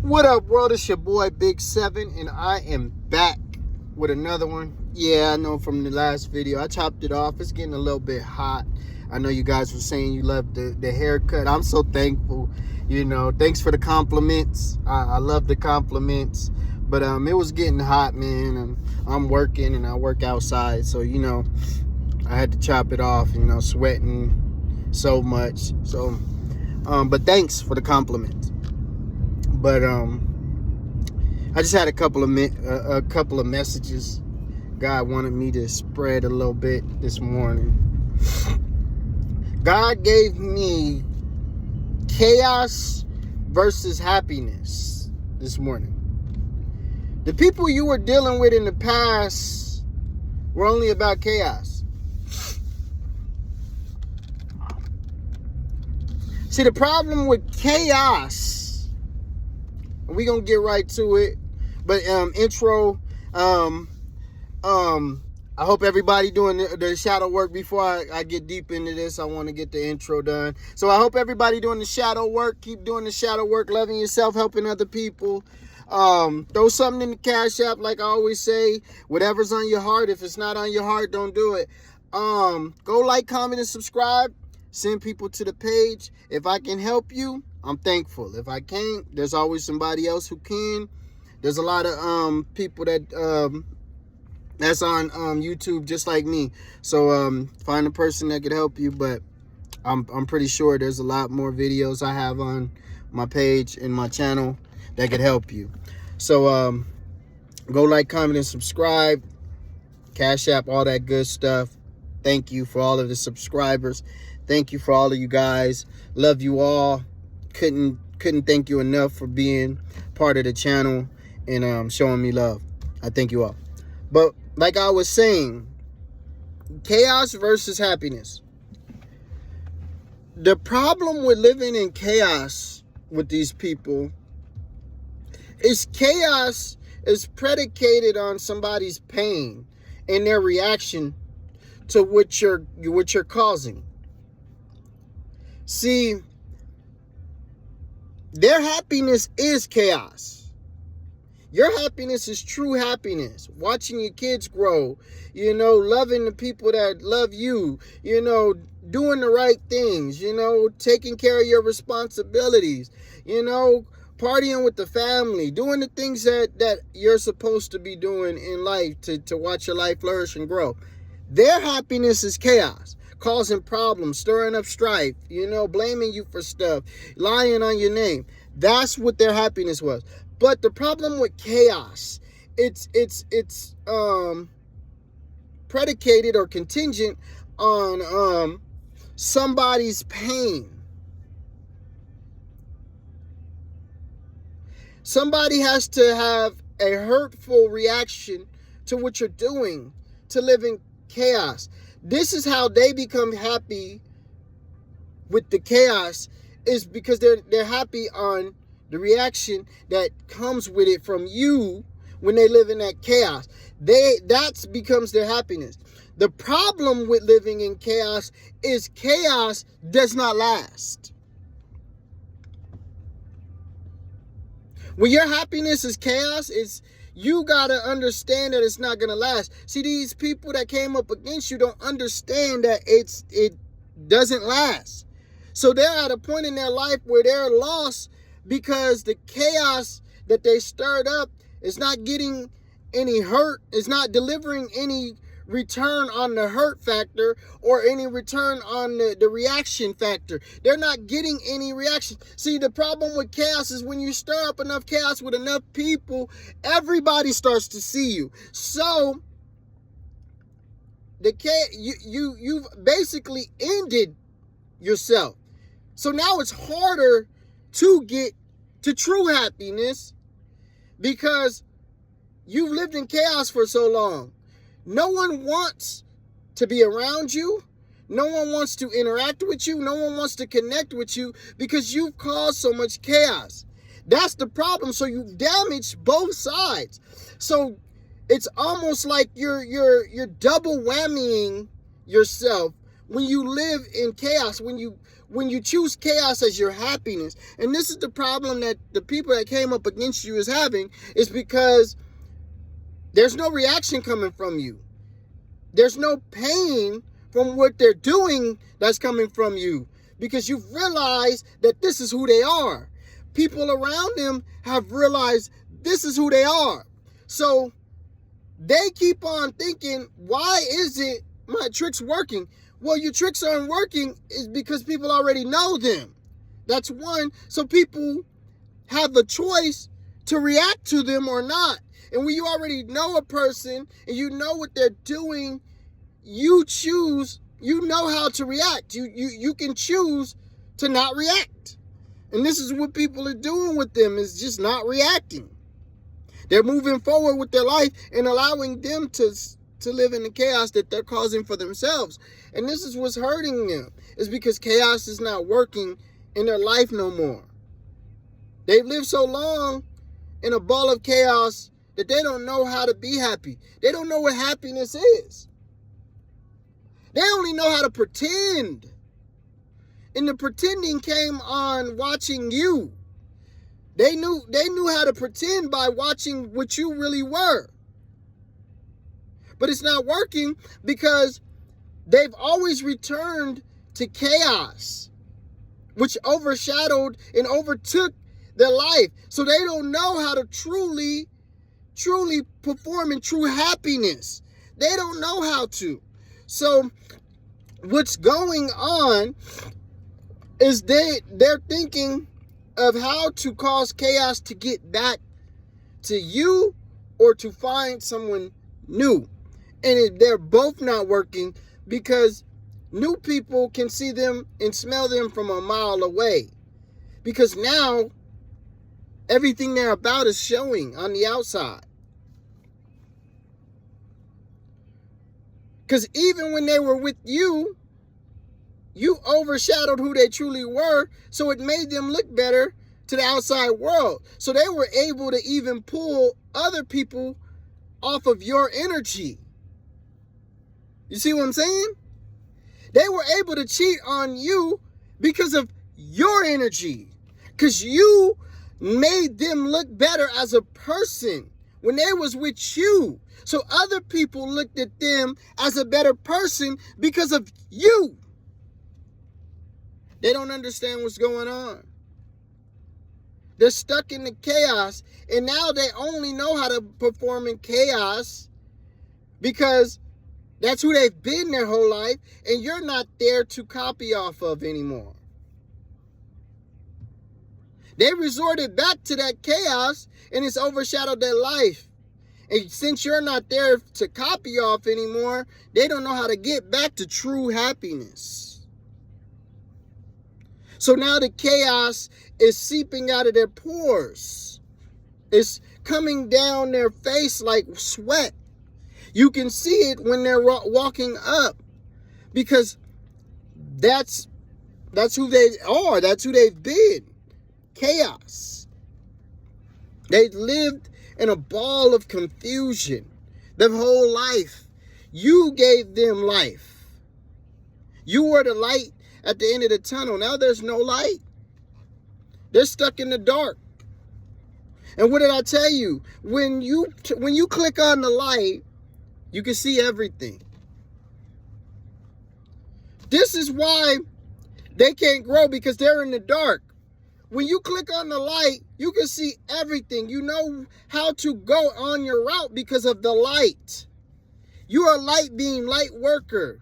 What up, world? It's your boy Big 7, and I am back with another one. Yeah, I know from the last video, I chopped it off. It's getting a little bit hot. I know you guys were saying you loved the haircut. I'm so thankful. Thanks for the compliments. I love the compliments. But it was getting hot, man. And I'm working, and I work outside. So, I had to chop it off, sweating so much. So, but thanks for the compliments. But I just had a couple of messages God wanted me to spread a little bit this morning. God gave me chaos versus happiness this morning. The people you were dealing with in the past were only about chaos. See, the problem with chaos, we're gonna get right to it, but intro, I hope everybody doing the shadow work. Before I get deep into this, I want to get the intro done. So I hope everybody doing the shadow work. Keep doing the shadow work, loving yourself, helping other people. Throw something in the Cashapp, like I always say. Whatever's on your heart. If it's not on your heart, don't do it. Go like, comment, and subscribe. Send people to the page. If I can help you, I'm thankful. If I can't, there's always somebody else who can. There's a lot of people that that's on YouTube just like me. So find a person that could help you. But I'm pretty sure there's a lot more videos I have on my page and my channel that could help you. So go like, comment, and subscribe. Cash App, all that good stuff. Thank you for all of the subscribers. Thank you for all of you guys. Love you all. Couldn't thank you enough for being part of the channel and showing me love. I thank you all. But like I was saying, chaos versus happiness. The problem with living in chaos with these people is chaos is predicated on somebody's pain and their reaction to what you're causing. See, their happiness is chaos. Your happiness is true happiness. Watching your kids grow, loving the people that love you, doing the right things, taking care of your responsibilities, partying with the family, doing the things that you're supposed to be doing in life to watch your life flourish and grow. Their happiness is chaos. Causing problems, stirring up strife, blaming you for stuff, lying on your name. That's what their happiness was. But the problem with chaos, it's predicated or contingent on somebody's pain. Somebody has to have a hurtful reaction to what you're doing to live in chaos. This is how they become happy with the chaos, is because they're happy on the reaction that comes with it from you when they live in that chaos. That becomes their happiness. The problem with living in chaos is chaos does not last. When your happiness is chaos, you gotta understand that it's not gonna last. See, these people that came up against you don't understand that it doesn't last. So they're at a point in their life where they're lost because the chaos that they stirred up is not getting any hurt, is not delivering any return on the hurt factor or any return on the reaction factor. They're not getting any reaction. See, the problem with chaos is when you stir up enough chaos with enough people, everybody starts to see you. So you've basically ended yourself. So now it's harder to get to true happiness because you've lived in chaos for so long. No one wants to be around you. No one wants to interact with you. No one wants to connect with you because you've caused so much chaos. That's the problem. So you've damaged both sides. So it's almost like you're double whammying yourself when you live in chaos, when you choose chaos as your happiness. And this is the problem that the people that came up against you is having, is because there's no reaction coming from you. There's no pain from what they're doing that's coming from you, because you've realized that this is who they are. People around them have realized this is who they are. So they keep on thinking, why is it my trick's working? Well, your tricks aren't working is because people already know them. That's one. So people have the choice to react to them or not. And when you already know a person and you know what they're doing, you choose, you know how to react. You can choose to not react. And this is what people are doing with them, is just not reacting. They're moving forward with their life and allowing them to live in the chaos that they're causing for themselves. And this is what's hurting them, is because chaos is not working in their life no more. They've lived so long in a ball of chaos that they don't know how to be happy. They don't know what happiness is. They only know how to pretend. And the pretending came on watching you. They knew how to pretend by watching what you really were. But it's not working because they've always returned to chaos, which overshadowed and overtook their life. So they don't know how to truly perform in true happiness. They don't know how to. So what's going on is they're thinking of how to cause chaos to get back to you or to find someone new. And they're both not working because new people can see them and smell them from a mile away. Because now everything they're about is showing on the outside. Because even when they were with you, you overshadowed who they truly were, so it made them look better to the outside world. So they were able to even pull other people off of your energy. You see what I'm saying? They were able to cheat on you because of your energy. Because you made them look better as a person when they was with you. So other people looked at them as a better person because of you. They don't understand what's going on. They're stuck in the chaos, and now they only know how to perform in chaos because that's who they've been their whole life, and you're not there to copy off of anymore. They resorted back to that chaos, and it's overshadowed their life. And since you're not there to copy off anymore, they don't know how to get back to true happiness. So now the chaos is seeping out of their pores. It's coming down their face like sweat. You can see it when they're walking up, because that's who they are. That's who they've been. Chaos. They lived in a ball of confusion their whole life. You gave them life. You were the light at the end of the tunnel. Now there's no light. They're stuck in the dark. And what did I tell you? When you click on the light, you can see everything. This is why they can't grow, because they're in the dark. When you click on the light, you can see everything. You know how to go on your route because of the light. You are a light being, light worker.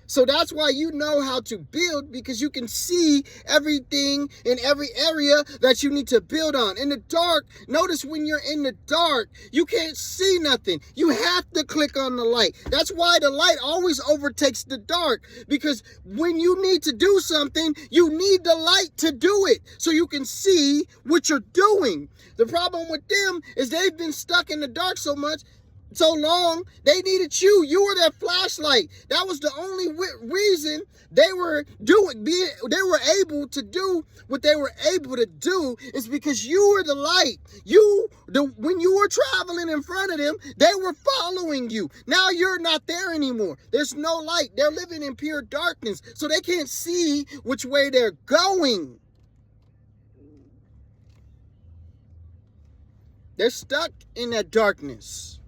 So that's why you know how to build, because you can see everything in every area that you need to build on. In the dark, notice when you're in the dark, you can't see nothing. You have to click on the light. That's why the light always overtakes the dark, because when you need to do something, you need the light to do it so you can see what you're doing. The problem with them is they've been stuck in the dark so much, so long. They needed you. You were their flashlight. That was the only reason they were able to do what they were able to do, is because you were the light. When you were traveling in front of them, they were following you. Now you're not there anymore. There's no light. They're living in pure darkness, so they can't see which way they're going. They're stuck in that darkness.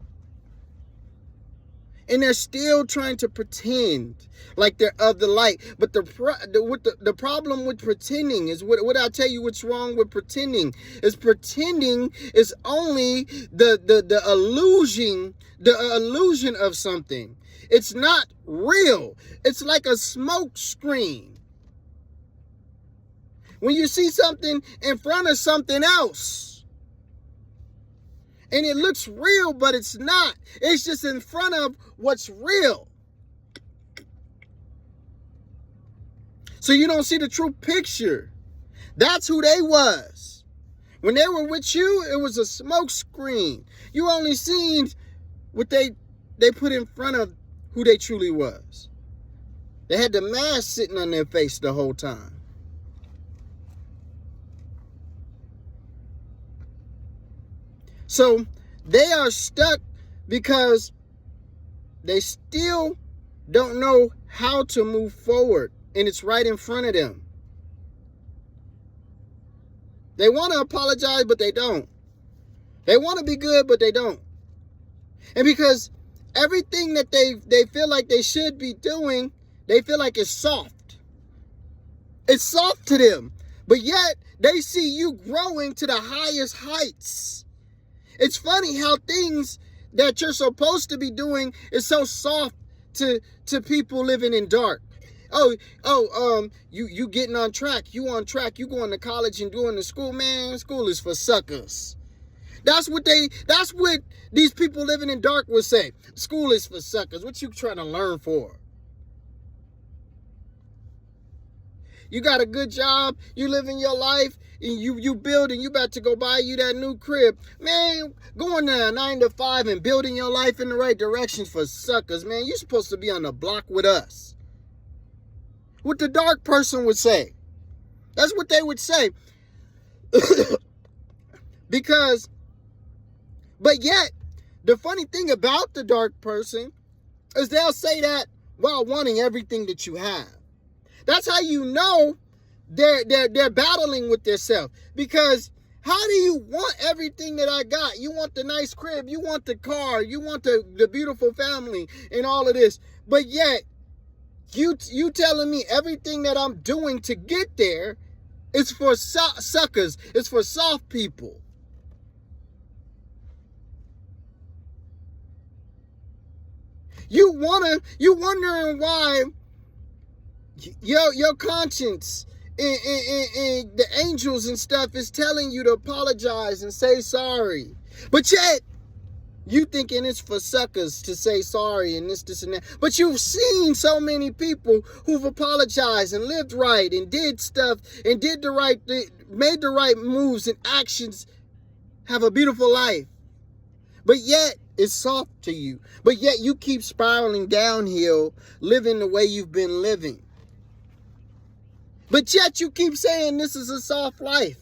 And they're still trying to pretend like they're of the light. But the problem with pretending is, what I tell you what's wrong with pretending is only the illusion of something. It's not real. It's like a smoke screen. When you see something in front of something else, and it looks real, but it's not. It's just in front of what's real. So you don't see the true picture. That's who they was. When they were with you, it was a smoke screen. You only seen what they put in front of who they truly was. They had the mask sitting on their face the whole time. So they are stuck because they still don't know how to move forward, and it's right in front of them. They want to apologize, but they don't. They want to be good, but they don't. And because everything that they feel like they should be doing, they feel like it's soft. It's soft to them, but yet they see you growing to the highest heights. It's funny how things that you're supposed to be doing is so soft to people living in dark. You getting on track. You on track. You going to college and doing the school. Man, school is for suckers. That's what these people living in dark would say. School is for suckers. What you trying to learn for? You got a good job. You living your life. You building, you about to go buy you that new crib. Man, going to 9 to 5 and building your life in the right direction for suckers, man. You're supposed to be on the block with us. What the dark person would say. That's what they would say. But yet, the funny thing about the dark person is they'll say that while wanting everything that you have. That's how you know they're battling with themselves. Because how do you want everything that I got? You want the nice crib, you want the car, you want the beautiful family and all of this. But yet, you telling me everything that I'm doing to get there is for suckers. It's for soft people. You wondering why your conscience and the angels and stuff is telling you to apologize and say sorry. But yet, you thinking it's for suckers to say sorry and this and that. But you've seen so many people who've apologized and lived right and did stuff and did the right thing, made the right moves and actions, have a beautiful life. But yet, it's soft to you. But yet, you keep spiraling downhill, living the way you've been living. But yet, you keep saying this is a soft life.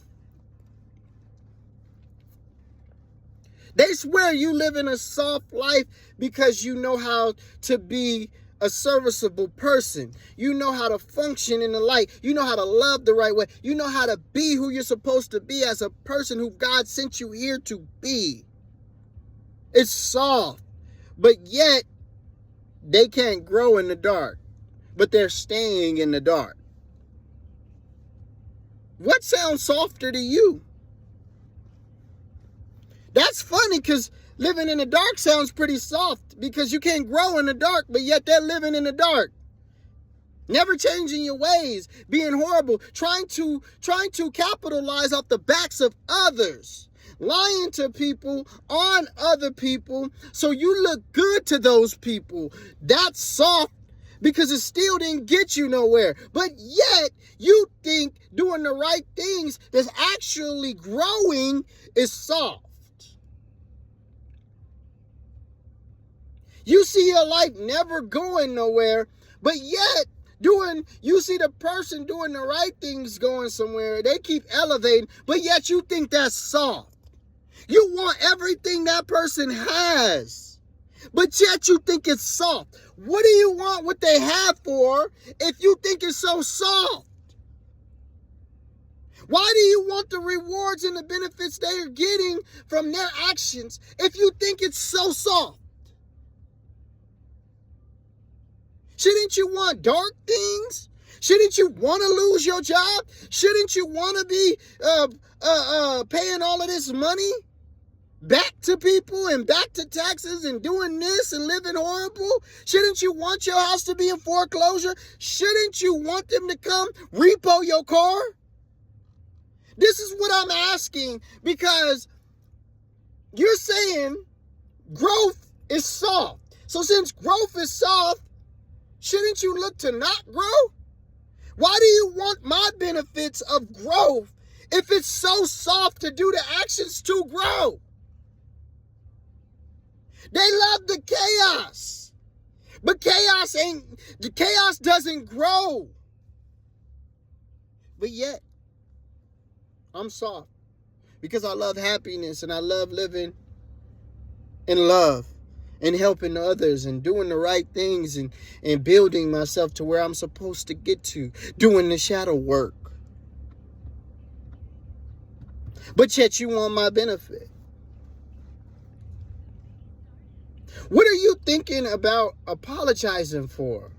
They swear you live in a soft life because you know how to be a serviceable person. You know how to function in the light. You know how to love the right way. You know how to be who you're supposed to be as a person who God sent you here to be. It's soft. But yet, they can't grow in the dark. But they're staying in the dark. What sounds softer to you? That's funny because living in the dark sounds pretty soft because you can't grow in the dark, but yet they're living in the dark. Never changing your ways, being horrible, trying to capitalize off the backs of others, lying to people on other people so you look good to those people. That's soft because it still didn't get you nowhere. But yet you think doing the right things that's actually growing is soft. You see your life never going nowhere, but yet you see the person doing the right things going somewhere. They keep elevating, but yet you think that's soft. You want everything that person has, but yet you think it's soft. What do you want what they have for if you think it's so soft? Why do you want the rewards and the benefits they are getting from their actions if you think it's so soft? Shouldn't you want dark things? Shouldn't you want to lose your job? Shouldn't you want to be paying all of this money back to people and back to taxes and doing this and living horrible? Shouldn't you want your house to be in foreclosure? Shouldn't you want them to come repo your car? This is what I'm asking, because you're saying growth is soft. So since growth is soft, shouldn't you look to not grow? Why do you want my benefits of growth if it's so soft to do the actions to grow? They love the chaos, but the chaos doesn't grow. But yet, I'm soft because I love happiness and I love living in love and helping others and doing the right things and building myself to where I'm supposed to get to, doing the shadow work. But yet you want my benefit. What are you thinking about apologizing for?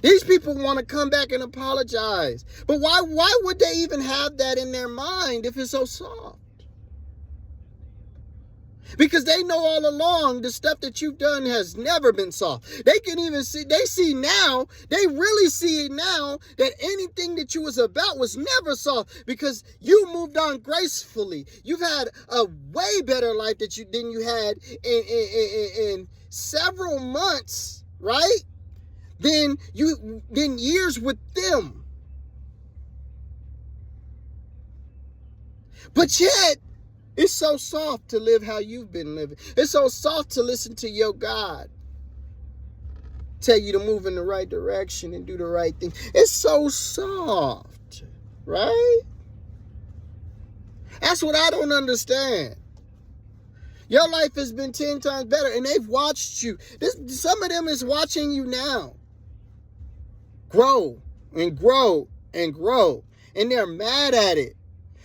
These people want to come back and apologize. But why would they even have that in their mind if it's so soft? Because they know all along the stuff that you've done has never been soft. They really see it now that anything that you was about was never soft, because you moved on gracefully. You've had a way better life than you had in several months, right? Than years with them. But yet, it's so soft to live how you've been living. It's so soft to listen to your God tell you to move in the right direction and do the right thing. It's so soft, right? That's what I don't understand. Your life has been 10 times better, and they've watched you. Some of them is watching you now grow and grow and grow, and they're mad at it.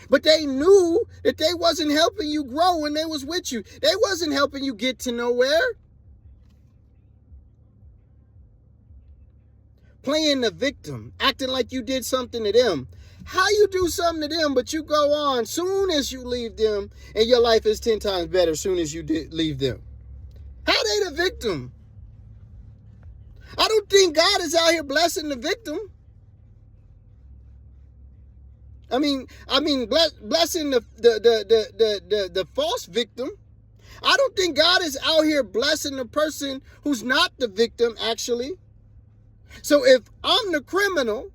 But they knew that they wasn't helping you grow when they was with you. They wasn't helping you get to nowhere. Playing the victim, acting like you did something to them. How you do something to them, but you go on soon as you leave them, and your life is 10 times better soon as you leave them. How they the victim? I don't think God is out here blessing the victim. I mean, blessing the false victim. I don't think God is out here blessing the person who's not the victim, actually. So if I'm the criminal,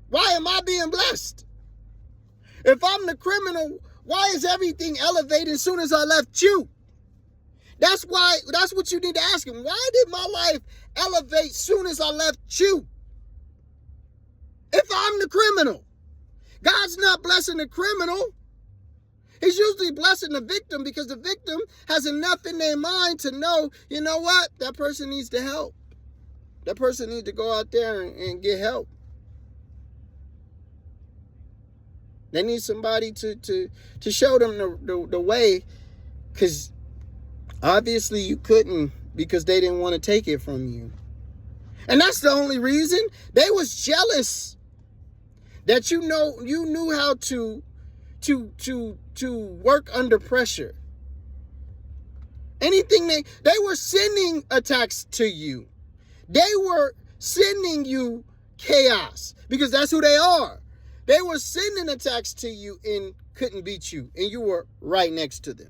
why am I being blessed? If I'm the criminal, why is everything elevated as soon as I left you? That's what you need to ask him. Why did my life elevate soon as I left you? If I'm the criminal. God's not blessing the criminal. He's usually blessing the victim, because the victim has enough in their mind to know, you know what? That person needs to help. That person needs to go out there and get help. They need somebody to show them the way, because obviously you couldn't, because they didn't want to take it from you. And that's the only reason. They was jealous that you knew how to work under pressure. Anything they were sending attacks to you. They were sending you chaos, because that's who they are. They were sending attacks to you and couldn't beat you, and you were right next to them.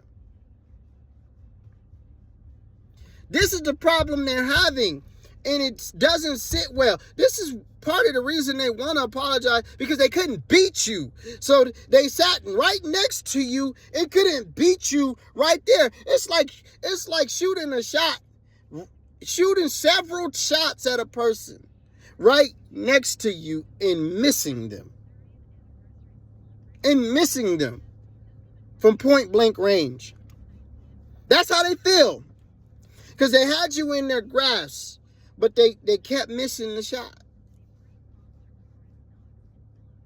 This is the problem they're having, and it doesn't sit well. This is part of the reason they want to apologize, because they couldn't beat you. So they sat right next to you and couldn't beat you right there. It's like shooting a shot shooting several shots at a person right next to you and missing them. And missing them from point blank range. That's how they feel. Because they had you in their grasp, but they kept missing the shot.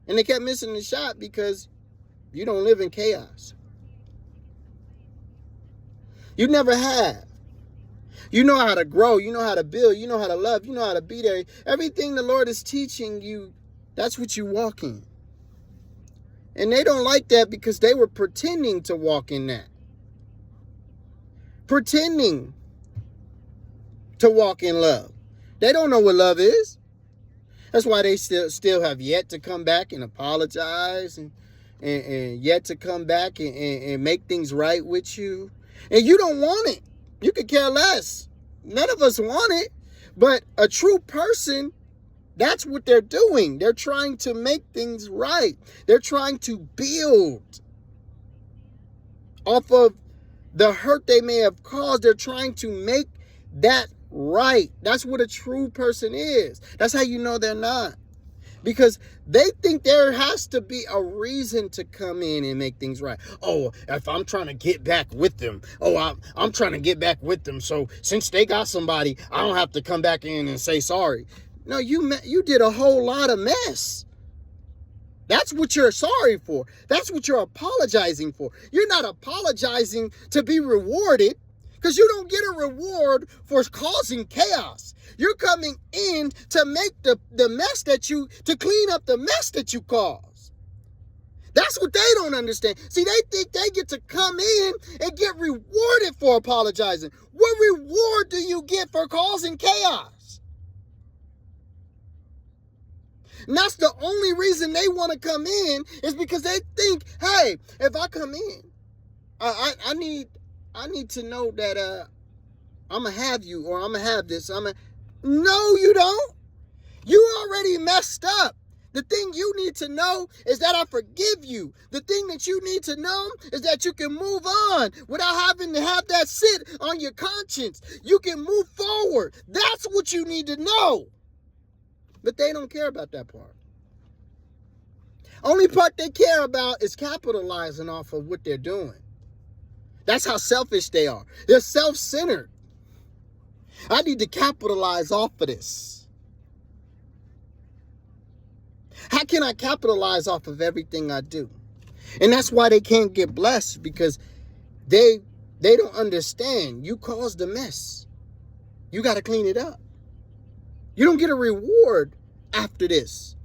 And they kept missing the shot because you don't live in chaos. You never have. You know how to grow. You know how to build. You know how to love. You know how to be there. Everything the Lord is teaching you, that's what you walk in. And they don't like that because they were pretending to walk in that. Pretending to walk in love. They don't know what love is. That's why they still have yet to come back and apologize and yet to come back and make things right with you. And you don't want it. You could care less. None of us want it. But a true person, that's what they're doing. They're trying to make things right. They're trying to build off of the hurt they may have caused. They're trying to make that right. That's what a true person is. That's how you know they're not. Because they think there has to be a reason to come in and make things right. Oh, if I'm trying to get back with them. Oh, I'm trying to get back with them. So since they got somebody, I don't have to come back in and say sorry. No, you did a whole lot of mess. That's what you're sorry for. That's what you're apologizing for. You're not apologizing to be rewarded, because you don't get a reward for causing chaos. You're coming in to make the mess to clean up the mess that you caused. That's what they don't understand. See, they think they get to come in and get rewarded for apologizing. What reward do you get for causing chaos? And that's the only reason they want to come in, is because they think, hey, if I come in, I need to know that I'm going to have you, or I'm going to have this. No, you don't. You already messed up. The thing you need to know is that I forgive you. The thing that you need to know is that you can move on without having to have that sit on your conscience. You can move forward. That's what you need to know. But they don't care about that part. Only part they care about is capitalizing off of what they're doing. That's how selfish they are. They're self-centered. I need to capitalize off of this. How can I capitalize off of everything I do? And that's why they can't get blessed, because they don't understand. You caused a mess. You got to clean it up. You don't get a reward after this.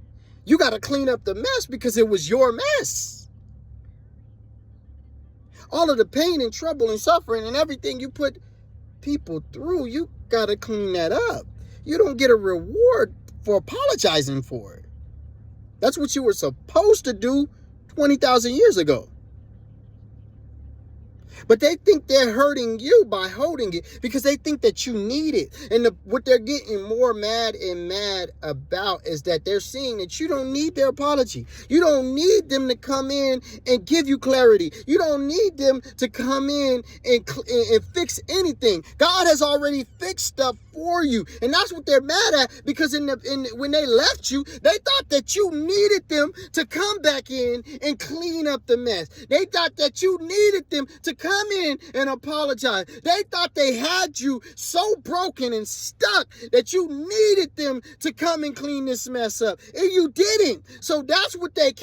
You got to clean up the mess because it was your mess. All of the pain and trouble and suffering and everything you put people through, you got to clean that up. You don't get a reward for apologizing for it. That's what you were supposed to do 20,000 years ago. But they think they're hurting you by holding it, because they think that you need it. And what they're getting more mad and mad about is that they're seeing that you don't need their apology. You don't need them to come in and give you clarity. You don't need them to come in and fix anything. God has already fixed stuff for you. And that's what they're mad at, because when they left you, they thought that you needed them to come back in and clean up the mess. They thought that you needed them to come in and apologize. They thought they had you so broken and stuck that you needed them to come and clean this mess up. And you didn't. So that's what they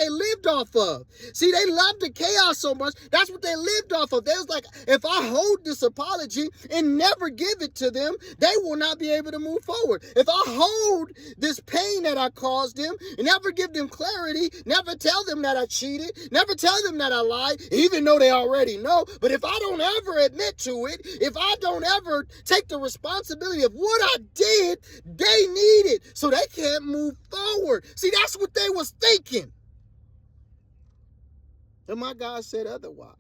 lived off of. See, they loved the chaos so much. That's what they lived off of. They was like, if I hold this apology and never give it to them, they will not be able to move forward. If I hold this pain that I caused them and never give them clarity, never tell them that I cheated, never tell them that I lied, even though they already know. But if I don't ever admit to it, if I don't ever take the responsibility of what I did, they need it. So they can't move forward. See, that's what they was thinking. And my God said otherwise.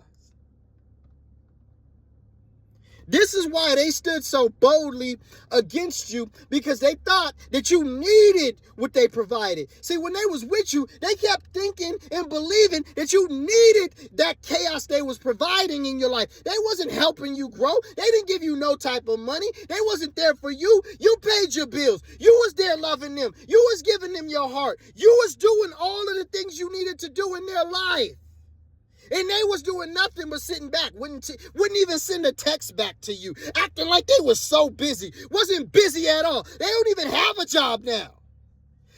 This is why they stood so boldly against you, because they thought that you needed what they provided. See, when they was with you, they kept thinking and believing that you needed that chaos they was providing in your life. They wasn't helping you grow. They didn't give you no type of money. They wasn't there for you. You paid your bills. You was there loving them. You was giving them your heart. You was doing all of the things you needed to do in their life. And they was doing nothing but sitting back, wouldn't even send a text back to you, acting like they was so busy. Wasn't busy at all. They don't even have a job now.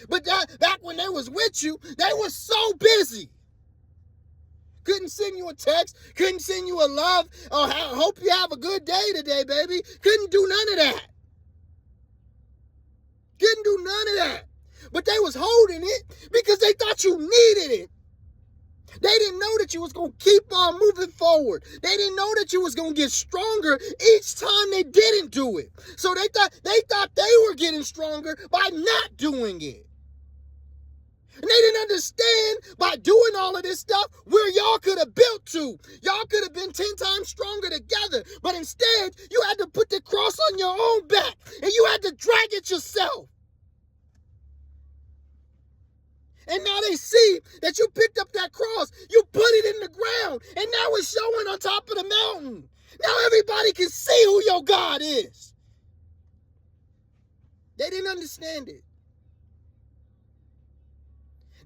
But back when they was with you, they was so busy. Couldn't send you a text, couldn't send you a love, or hope you have a good day today, baby. Couldn't do none of that. Couldn't do none of that. But they was holding it because they thought you needed it. They didn't know that you was going to keep on moving forward. They didn't know that you was going to get stronger each time they didn't do it. So they thought they were getting stronger by not doing it. And they didn't understand by doing all of this stuff where y'all could have built to. Y'all could have been 10 times stronger together. But instead, you had to put the cross on your own back. And you had to drag it yourself. And now they see that you picked up that cross, you put it in the ground, and now it's showing on top of the mountain. Now everybody can see who your God is. They didn't understand it.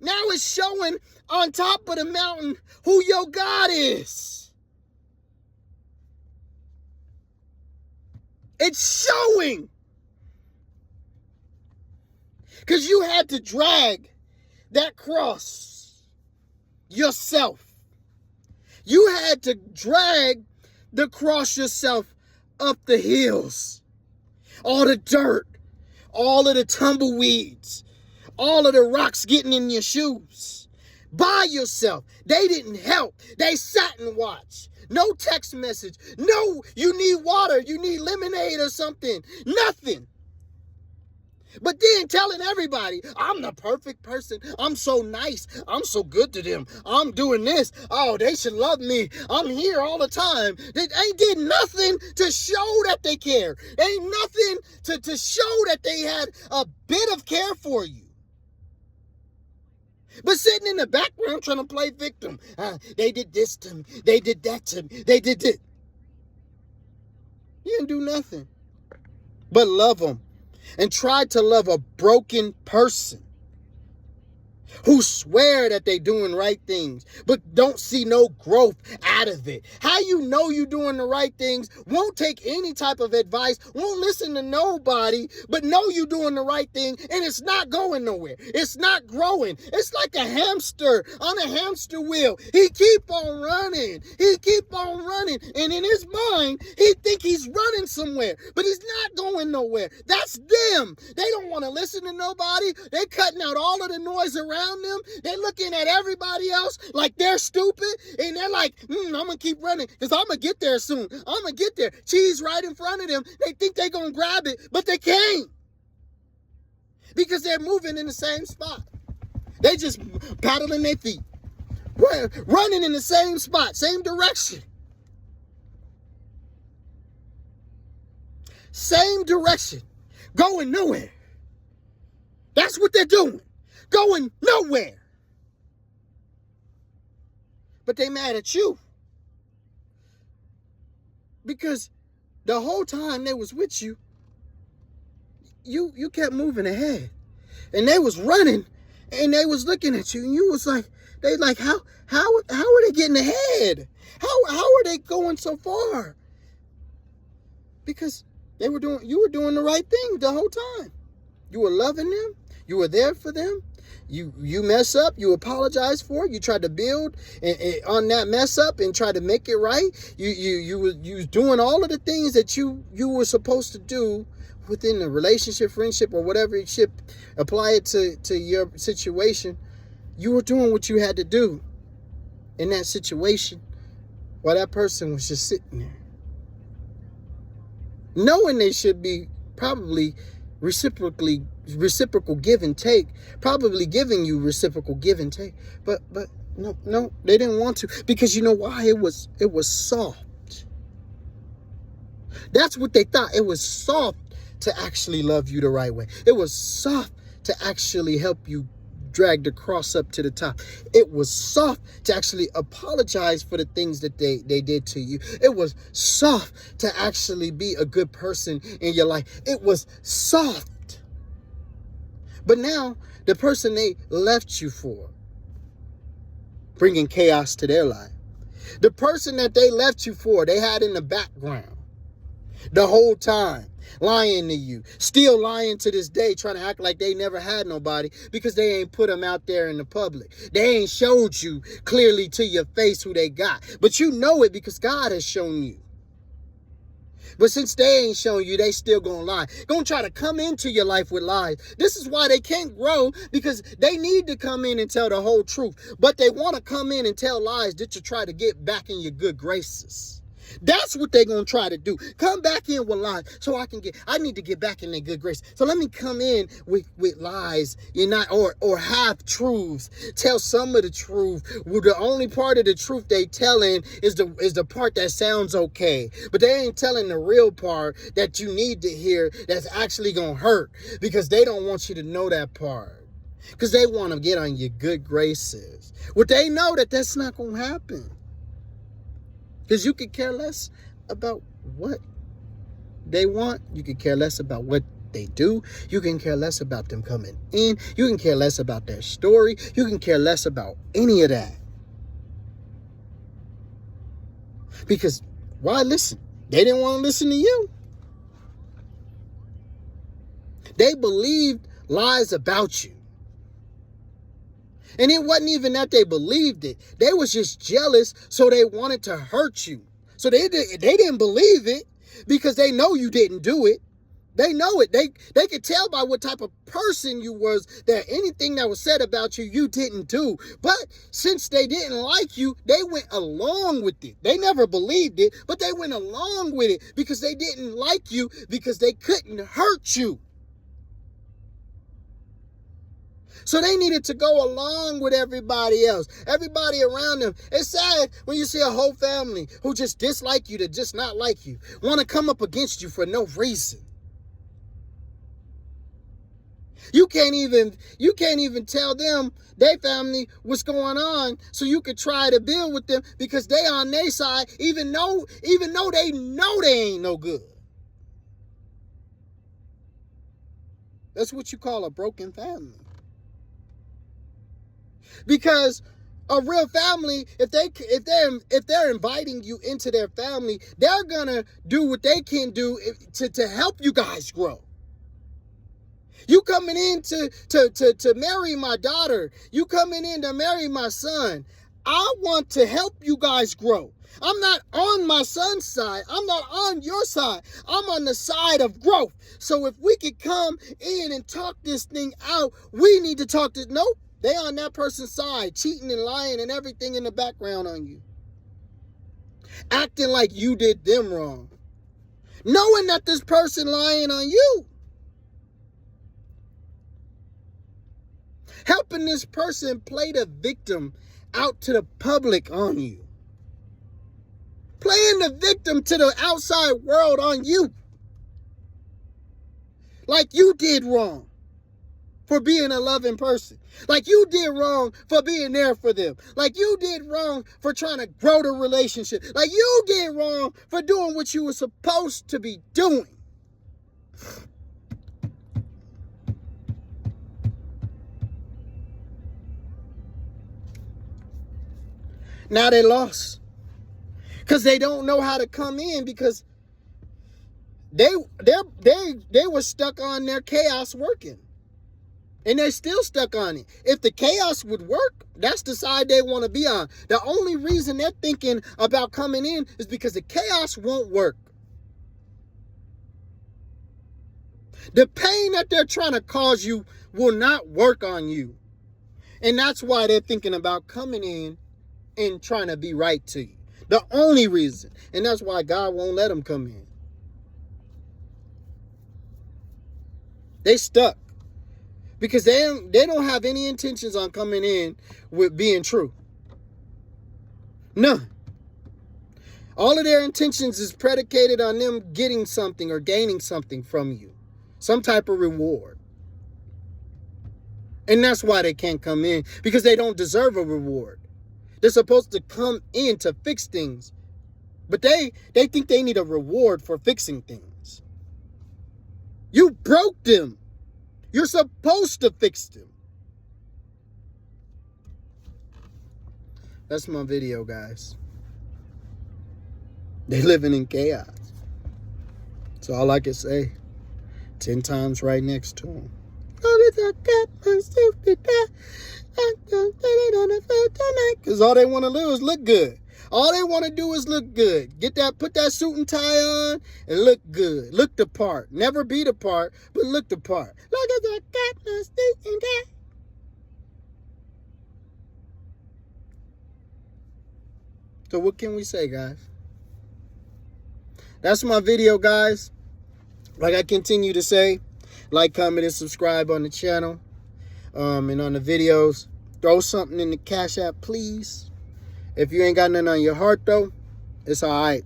Now it's showing on top of the mountain who your God is. It's showing. Because you had to drag that cross yourself. You had to drag the cross yourself up the hills. All the dirt, all of the tumbleweeds, all of the rocks getting in your shoes. By yourself. They didn't help. They sat and watched. No text message. No, you need water. You need lemonade or something. Nothing. But then telling everybody, I'm the perfect person. I'm so nice. I'm so good to them. I'm doing this. Oh, they should love me. I'm here all the time. They did nothing to show that they care. Ain't nothing to show that they had a bit of care for you. But sitting in the background trying to play victim. They did this to me. They did that to me. They did this. You didn't do nothing but love them. And try to love a broken person who swear that they doing right things, but don't see no growth out of it. How you know you doing the right things, won't take any type of advice, won't listen to nobody, but know you doing the right thing, and it's not going nowhere. It's not growing. It's like a hamster on a hamster wheel. He keep on running. He keep on running, and in his mind, he think he's running somewhere, but he's not going nowhere. That's them. They don't want to listen to nobody. They cutting out all of the noise around them. They're looking at everybody else like they're stupid, and they're like, I'm gonna keep running because I'm gonna get there soon. I'm gonna get there. Cheese right in front of them. They think they're gonna grab it, but they can't because they're moving in the same spot. They just paddling their feet, running in the same spot, same direction. Same direction, going nowhere. That's what they're doing. Going nowhere. But they mad at you. Because the whole time they was with you, you kept moving ahead. And they was running and they was looking at you and you was like, how are they getting ahead? How are they going so far? Because you were doing the right thing the whole time. You were loving them. You were there for them. You mess up, you apologize for it. You tried to build on that mess up and try to make it right. You was doing all of the things that you were supposed to do within a relationship, friendship, or whatever you should apply it to your situation. You were doing what you had to do in that situation while that person was just sitting there, knowing they should be probably reciprocal give and take, probably giving you reciprocal give and take, but no, they didn't want to, because you know why? It was soft. That's what they thought. It was soft to actually love you the right way. It was soft to actually help you drag the cross up to the top. It was soft to actually apologize for the things that they did to you. It was soft to actually be a good person in your life. It was soft. But now, the person they left you for, bringing chaos to their life. The person that they left you for, they had in the background the whole time, lying to you, still lying to this day, trying to act like they never had nobody because they ain't put them out there in the public. They ain't showed you clearly to your face who they got, but you know it because God has shown you. But since they ain't shown you, they still gonna lie. Gonna try to come into your life with lies. This is why they can't grow, because they need to come in and tell the whole truth. But they want to come in and tell lies just to try to get back in your good graces. That's what they're going to try to do. Come back in with lies so I need to get back in their good grace. So let me come in with lies, or half truths. Tell some of the truth. Well, the only part of the truth they telling is the part that sounds okay. But they ain't telling the real part that you need to hear that's actually going to hurt, because they don't want you to know that part. Because they want to get on your good graces. Well, they know that that's not going to happen. Because you could care less about what they want. You could care less about what they do. You can care less about them coming in. You can care less about their story. You can care less about any of that. Because why listen? They didn't want to listen to you. They believed lies about you. And it wasn't even that they believed it. They was just jealous, so they wanted to hurt you. So they didn't believe it because they know you didn't do it. They know it. They could tell by what type of person you was that anything that was said about you, you didn't do. But since they didn't like you, they went along with it. They never believed it, but they went along with it because they didn't like you, because they couldn't hurt you. So they needed to go along with everybody else, everybody around them. It's sad when you see a whole family who just dislike you, to just not like you, want to come up against you for no reason. You can't even tell them, their family, what's going on, so you could try to build with them because they on their side, even though they know they ain't no good. That's what you call a broken family. Because a real family, if they're inviting you into their family, they're gonna do what they can do to help you guys grow. You coming in to marry my daughter, you coming in to marry my son. I want to help you guys grow. I'm not on my son's side. I'm not on your side. I'm on the side of growth. So if we could come in and talk this thing out, we need to talk this. Nope. They on that person's side, cheating and lying and everything in the background on you. Acting like you did them wrong. Knowing that this person lying on you. Helping this person play the victim out to the public on you. Playing the victim to the outside world on you. Like you did wrong for being a loving person. Like you did wrong for being there for them. Like you did wrong for trying to grow the relationship. Like you did wrong for doing what you were supposed to be doing. Now they lost. Because they don't know how to come in, because they were stuck on their chaos working. And they're still stuck on it. If the chaos would work, that's the side they want to be on. The only reason they're thinking about coming in is because the chaos won't work. The pain that they're trying to cause you will not work on you. And that's why they're thinking about coming in and trying to be right to you. The only reason. And that's why God won't let them come in. They stuck. Because they don't have any intentions on coming in with being true. None. All of their intentions is predicated on them getting something or gaining something from you. Some type of reward. And that's why they can't come in, because they don't deserve a reward. They're supposed to come in to fix things. But they think they need a reward for fixing things. You broke them. You're supposed to fix them. That's my video, guys. They living in chaos. That's all I can say. 10 times right next to them. Because all they want to do is look good. All they want to do is look good. Put that suit and tie on and look good. Look the part. Never be the part, but look the part. Look at that cat, my suit and tie. So what can we say, guys? That's my video, guys. Like I continue to say, like, comment, and subscribe on the channel and on the videos. Throw something in the Cash App, please. If you ain't got nothing on your heart, though, it's all right.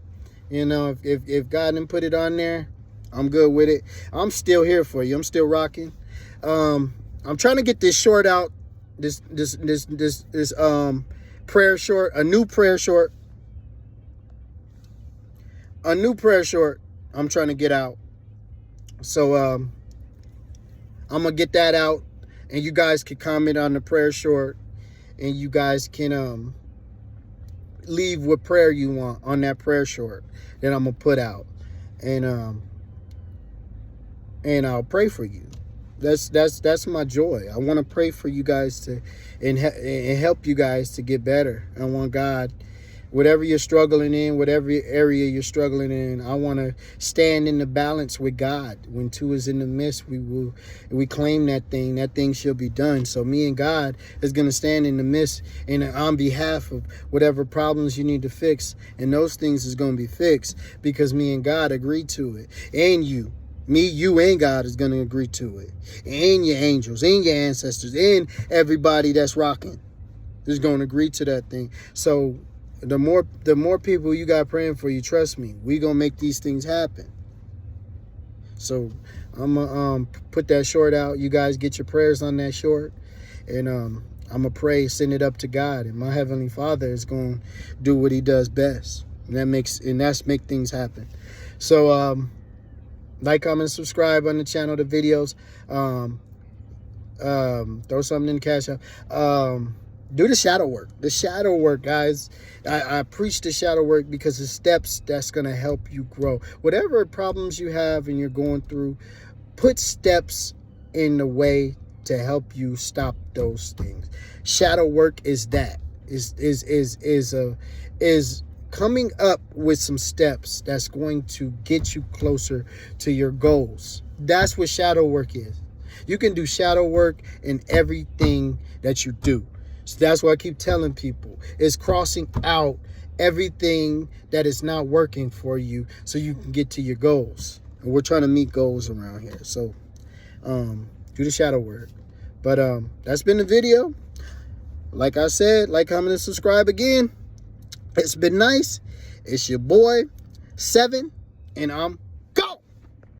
You know, if God didn't put it on there, I'm good with it. I'm still here for you. I'm still rocking. I'm trying to get this short out. This prayer short, a new prayer short. A new prayer short I'm trying to get out. So I'm gonna get that out, and you guys can comment on the prayer short, and you guys can leave what prayer you want on that prayer short that I'm gonna put out, and I'll pray for you. That's my joy. I want to pray for you guys to and help you guys to get better. I want God, whatever you're struggling in, whatever area you're struggling in, I want to stand in the balance with God. When two is in the midst, we claim that thing shall be done. So me and God is going to stand in the midst and on behalf of whatever problems you need to fix. And those things is going to be fixed because me and God agreed to it. And you and God is going to agree to it. And your angels and your ancestors and everybody that's rocking is going to agree to that thing. So the more people you got praying for you, trust me, we gonna make these things happen. So I'm gonna put that short out. You guys get your prayers on that short, and I'm gonna pray, send it up to God, and my Heavenly Father is gonna do what He does best, and that's make things happen. So like, comment, subscribe on the channel, the videos. Throw something in the Cash App. Do the shadow work. The shadow work, guys. I preach the shadow work because the steps that's going to help you grow. Whatever problems you have and you're going through, put steps in the way to help you stop those things. Shadow work is that. Is coming up with some steps that's going to get you closer to your goals. That's what shadow work is. You can do shadow work in everything that you do. So that's what I keep telling people, is crossing out everything that is not working for you so you can get to your goals. And we're trying to meet goals around here. So do the shadow work. But that's been the video. Like I said, like, comment, and subscribe again. It's been nice. It's your boy, 7, and I'm